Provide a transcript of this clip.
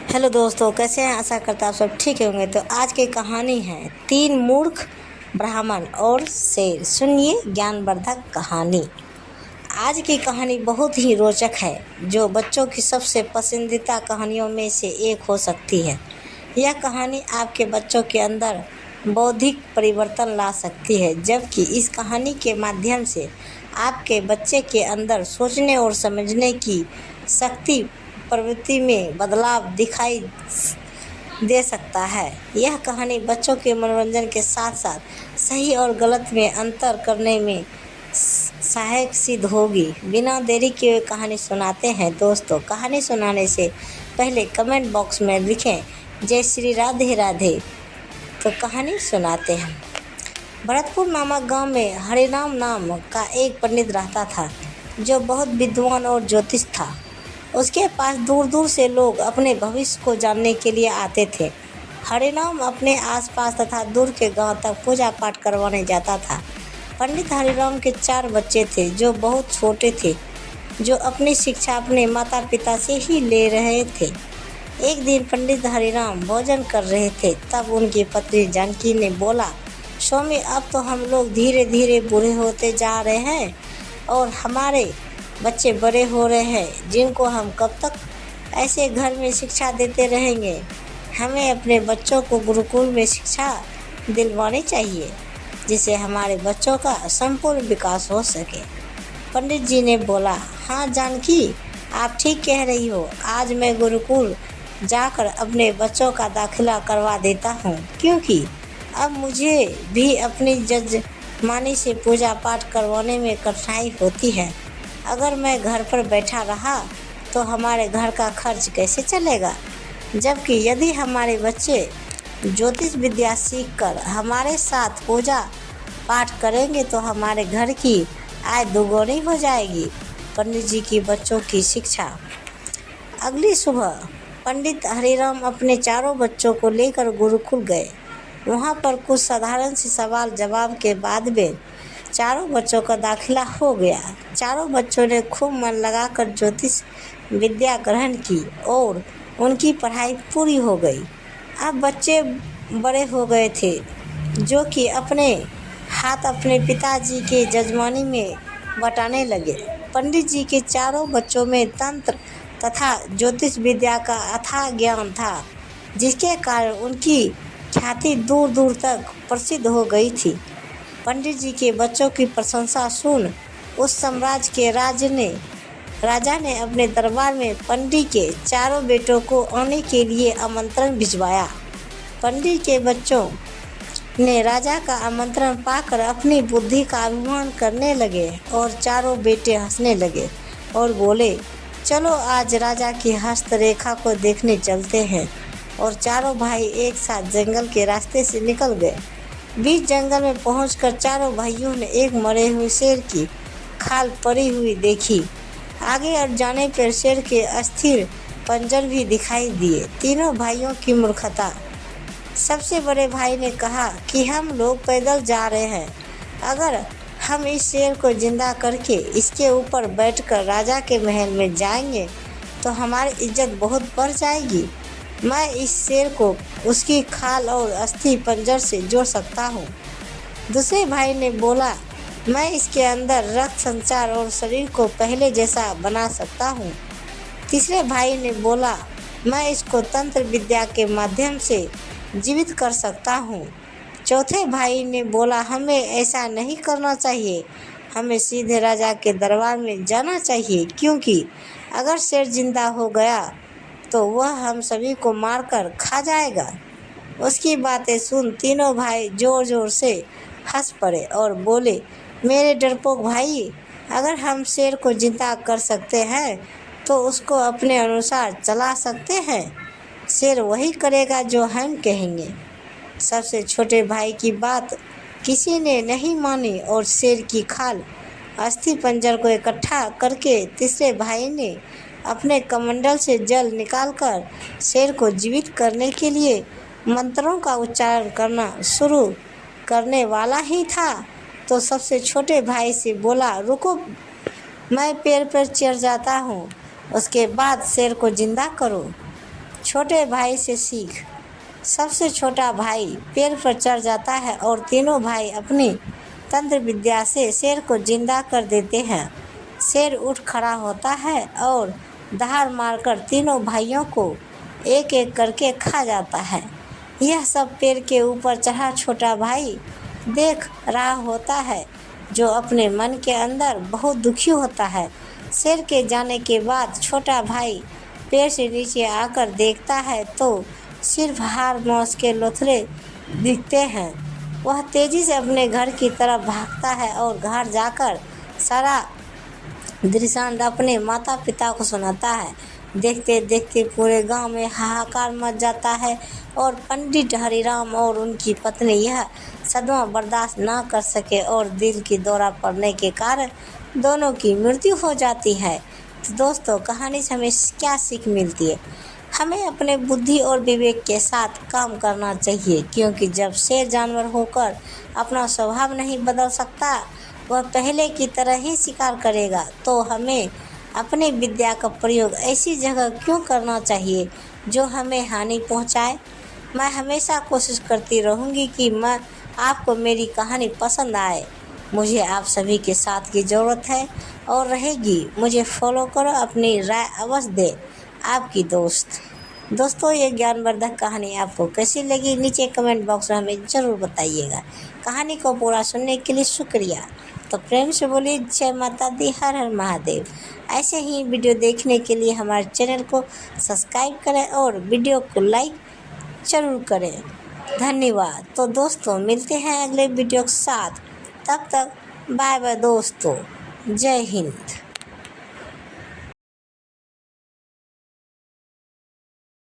Hello दोस्तों, कैसे हैं? आशा करता आप सब ठीक होंगे। तो आज की कहानी है तीन मूर्ख ब्राह्मण और शेर। सुनिए ज्ञानवर्धक कहानी। आज की कहानी बहुत ही रोचक है, जो बच्चों की सबसे पसंदीदा कहानियों में से एक हो सकती है। यह कहानी आपके बच्चों के अंदर बौद्धिक परिवर्तन ला सकती है, जबकि इस कहानी के माध्यम से आपके बच्चे के अंदर सोचने और समझने की शक्ति प्रवृत्ति में बदलाव दिखाई दे सकता है। यह कहानी बच्चों के मनोरंजन के साथ साथ सही और गलत में अंतर करने में सहायक सिद्ध होगी। बिना देरी किए कहानी सुनाते हैं। दोस्तों, कहानी सुनाने से पहले कमेंट बॉक्स में लिखें जय श्री राधे राधे। तो कहानी सुनाते हैं। भरतपुर नामक गांव में हरिनाम नाम का एक पंडित रहता था, जो बहुत विद्वान और ज्योतिष था। उसके पास दूर दूर से लोग अपने भविष्य को जानने के लिए आते थे। हरिनाम अपने आसपास तथा दूर के गांव तक पूजा पाठ करवाने जाता था। पंडित हरिराम के 4 बच्चे थे, जो बहुत छोटे थे, जो अपनी शिक्षा अपने माता पिता से ही ले रहे थे। एक दिन पंडित हरिराम भोजन कर रहे थे, तब उनकी पत्नी जानकी ने बोला, स्वामी, अब तो हम लोग धीरे धीरे बूढ़े होते जा रहे हैं और हमारे बच्चे बड़े हो रहे हैं, जिनको हम कब तक ऐसे घर में शिक्षा देते रहेंगे। हमें अपने बच्चों को गुरुकुल में शिक्षा दिलवानी चाहिए, जिससे हमारे बच्चों का संपूर्ण विकास हो सके। पंडित जी ने बोला, हाँ जानकी, आप ठीक कह रही हो। आज मैं गुरुकुल जाकर अपने बच्चों का दाखिला करवा देता हूँ, क्योंकि अब मुझे भी अपनी जजमानी से पूजा पाठ करवाने में कठिनाई होती है। अगर मैं घर पर बैठा रहा तो हमारे घर का खर्च कैसे चलेगा? जबकि यदि हमारे बच्चे ज्योतिष विद्या सीखकर हमारे साथ पूजा पाठ करेंगे तो हमारे घर की आय दोगुनी हो जाएगी। पंडित जी की बच्चों की शिक्षा। अगली सुबह पंडित हरिराम अपने 4 बच्चों को लेकर गुरुकुल गए। वहाँ पर कुछ साधारण से सवाल जवाब के बाद में 4 बच्चों का दाखिला हो गया। 4 बच्चों ने खूब मन लगाकर ज्योतिष विद्या ग्रहण की और उनकी पढ़ाई पूरी हो गई। अब बच्चे बड़े हो गए थे, जो कि अपने हाथ अपने पिताजी के जजमानी में बटाने लगे। पंडित जी के 4 बच्चों में तंत्र तथा ज्योतिष विद्या का अथाह ज्ञान था, जिसके कारण उनकी ख्याति दूर दूर तक प्रसिद्ध हो गई थी। पंडित जी के बच्चों की प्रशंसा सुन उस साम्राज्य के राजा ने अपने दरबार में पंडित के 4 बेटों को आने के लिए आमंत्रण भिजवाया। पंडित के बच्चों ने राजा का आमंत्रण पाकर अपनी बुद्धि का अभिमान करने लगे और 4 बेटे हंसने लगे और बोले, चलो आज राजा की हस्तरेखा को देखने चलते हैं। और 4 भाई एक साथ जंगल के रास्ते से निकल गए। बीच जंगल में पहुंचकर 4 भाइयों ने एक मरे हुए शेर की खाल पड़ी हुई देखी। आगे और जाने पर शेर के अस्थिर पंजर भी दिखाई दिए। तीनों भाइयों की मूर्खता। सबसे बड़े भाई ने कहा कि हम लोग पैदल जा रहे हैं। अगर हम इस शेर को जिंदा करके इसके ऊपर बैठकर राजा के महल में जाएंगे तो हमारी इज्जत बहुत बढ़ जाएगी। मैं इस शेर को उसकी खाल और अस्थि पंजर से जोड़ सकता हूँ। दूसरे भाई ने बोला, मैं इसके अंदर रक्त संचार और शरीर को पहले जैसा बना सकता हूँ। तीसरे भाई ने बोला, मैं इसको तंत्र विद्या के माध्यम से जीवित कर सकता हूँ। चौथे भाई ने बोला, हमें ऐसा नहीं करना चाहिए, हमें सीधे राजा के दरबार में जाना चाहिए, क्योंकि अगर शेर जिंदा हो गया तो वह हम सभी को मारकर खा जाएगा। उसकी बातें सुन तीनों भाई जोर जोर से हंस पड़े और बोले, मेरे डरपोक भाई, अगर हम शेर को जिंदा कर सकते हैं तो उसको अपने अनुसार चला सकते हैं। शेर वही करेगा जो हम कहेंगे। सबसे छोटे भाई की बात किसी ने नहीं मानी और शेर की खाल अस्थि पंजर को इकट्ठा करके तीसरे भाई ने अपने कमंडल से जल निकालकर शेर को जीवित करने के लिए मंत्रों का उच्चारण करना शुरू करने वाला ही था तो सबसे छोटे भाई से बोला, रुको, मैं पेड़ पर चढ़ जाता हूँ, उसके बाद शेर को जिंदा करो। छोटे भाई से सीख। सबसे छोटा भाई पेड़ पर चढ़ जाता है और तीनों भाई अपनी तंत्र विद्या से शेर को जिंदा कर देते हैं। शेर उठ खड़ा होता है और दहाड़ मारकर तीनों भाइयों को एक एक करके खा जाता है। यह सब पेड़ के ऊपर चढ़ा छोटा भाई देख रहा होता है, जो अपने मन के अंदर बहुत दुखी होता है। शेर के जाने के बाद छोटा भाई पेड़ से नीचे आकर देखता है तो सिर्फ हार मौस के लोथड़े दिखते हैं। वह तेजी से अपने घर की तरफ भागता है और घर जाकर सारा दृश्यांत अपने माता पिता को सुनाता है। देखते देखते पूरे गांव में हाहाकार मच जाता है और पंडित हरिराम और उनकी पत्नी यह सदमा बर्दाश्त ना कर सके और दिल की दौरा पड़ने के कारण दोनों की मृत्यु हो जाती है। तो दोस्तों, कहानी से हमें क्या सीख मिलती है? हमें अपने बुद्धि और विवेक के साथ काम करना चाहिए, क्योंकि जब शेर जानवर होकर अपना स्वभाव नहीं बदल सकता, वह पहले की तरह ही शिकार करेगा, तो हमें अपनी विद्या का प्रयोग ऐसी जगह क्यों करना चाहिए जो हमें हानि पहुंचाए। मैं हमेशा कोशिश करती रहूंगी कि मैं आपको मेरी कहानी पसंद आए। मुझे आप सभी के साथ की ज़रूरत है और रहेगी। मुझे फॉलो करो, अपनी राय अवश्य दें। आपकी दोस्तों, ये ज्ञानवर्धक कहानी आपको कैसी लगी नीचे कमेंट बॉक्स में हमें ज़रूर बताइएगा। कहानी को पूरा सुनने के लिए शुक्रिया। तो प्रेम से बोलिए जय माता दी, हर हर महादेव। ऐसे ही वीडियो देखने के लिए हमारे चैनल को सब्सक्राइब करें और वीडियो को लाइक ज़रूर करें। धन्यवाद। तो दोस्तों, मिलते हैं अगले वीडियो के साथ। तब तक बाय बाय दोस्तों। जय हिंद।